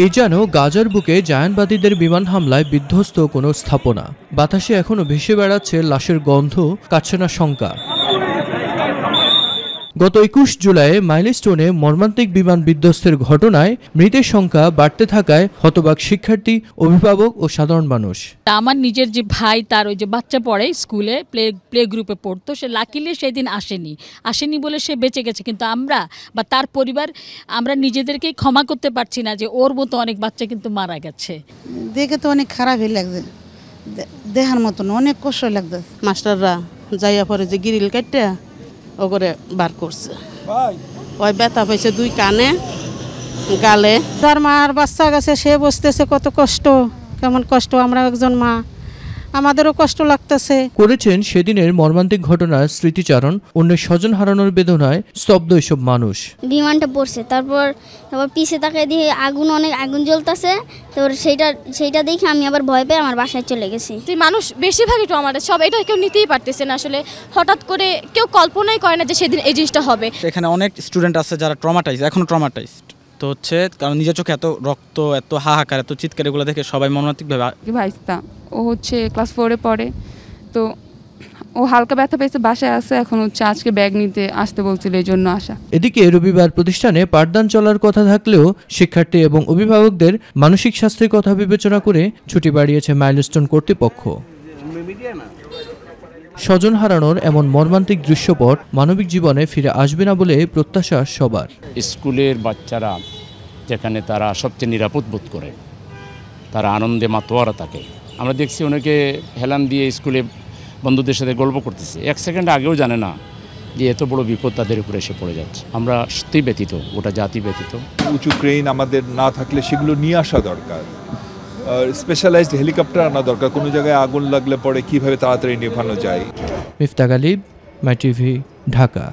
এই যেন গাজার বুকে জায়ানবাদীদের বিমান হামলায় বিধ্বস্ত কোনো স্থাপনা। বাতাসে এখনো ভেসে বেড়াচ্ছে লাশের গন্ধ, কাটছে না শঙ্কা। গত 21 জুলাই মাইলস্টোনে মর্মান্তিক বিমান বিধ্বস্তের ঘটনায় মৃতের সংখ্যা বাড়তে থাকায় হতবাক শিক্ষার্থী, অভিভাবক ও সাধারণ মানুষ। আমার নিজের যে ভাই, তার ওই যে বাচ্চা পড়ে স্কুলে, প্লে গ্রুপে পড়তো, সে লাকিলি সেদিন আসেনি বলে সে বেঁচে গেছে। কিন্তু আমরা বা তার পরিবার, আমরা নিজেদেরকেই ক্ষমা করতে পারছি না যে ওর মতো অনেক বাচ্চা কিন্তু মারা গেছে। দেখে তো অনেক খারাপই লাগছে, দেখার মতন অনেক কষ্ট লাগছে। মাস্টাররা যাইয়া পরে যে গ্রিল কাটতে ও করে বার করছে, ওই ব্যথা পাইছে 2 কানে, গালে। তার মার বাচ্চা গেছে, সে বসতেছে কত কষ্ট, কেমন কষ্ট। আমরা একজন মা, আমাদেরও কষ্ট লাগতেছে। করেছেন সেদিনের মর্মান্তিক ঘটনার স্মৃতিচারণ। অন্যের স্বজন হারানোর বেদনায় স্তব্ধ এসব মানুষ। বিমানটা পড়ছে, তারপর পিছে তাকায় দিয়ে অনেক আগুন জ্বলতেছে। তারপর সেইটা দেখে আমি আবার ভয় পেয়ে আমার বাসায় চলে গেছি। মানুষ বেশিরভাগই ট্রমাটাইজ, সব এটা কেউ নিতেই পারতেছে না। আসলে হঠাৎ করে কেউ কল্পনাই করে না যে সেদিন এই জিনিসটা হবে। এখানে অনেক স্টুডেন্ট আছে যারা ট্রমাটাইজ, এখনো ট্রমাটাইজড। তো হচ্ছে কারণ নিজের চোখে এত রক্ত, এত হাহাকার, এত চিৎকার, এগুলো দেখে সবাই মর্মান্তিকভাবে। ভাইস্তা ও হচ্ছে ক্লাস 4-এ পড়ে, তো ও হালকা ব্যথা পেয়েছে, বাসায় আসে। এখন হচ্ছে আজকে ব্যাগ নিতে আসতে বলছিল, এই জন্য আসা। এদিকে রবিবার প্রতিষ্ঠানে পাঠদান চলার কথা থাকলেও শিক্ষার্থী এবং অভিভাবকদের মানসিক স্বাস্থ্যের কথা বিবেচনা করে ছুটি বাড়িয়েছে মাইলস্টোন কর্তৃপক্ষ। স্বজন হারানোর এমন মর্মান্তিক দৃশ্যপট মানবিক জীবনে ফিরে আসবে না বলে প্রত্যাশা সবার। স্কুলের বাচ্চারা যেখানে তারা সবচেয়ে নিরাপদ বোধ করে, তারা আনন্দে মাতোয়ারা থাকে। আমরা দেখছি অনেকে হেলান দিয়ে স্কুলে বন্ধুদের সাথে গল্প করতেছে, 1 সেকেন্ড আগেও জানে না যে এত বড় বিপদ তাদের উপরে এসে পড়ে যাচ্ছে। আমরা সত্যি ব্যতীত, গোটা জাতি ব্যতীত। উঁচু ক্রেন আমাদের না থাকলে সেগুলো নিয়ে আসা দরকার, স্পেশালাইজড হেলিকপ্টার আনা দরকার। কোনো জায়গায় আগুন লাগলে পরে কিভাবে তাড়াতাড়ি নেভানো যায়। মিফতা গালিব, মাই টিভি, ঢাকা।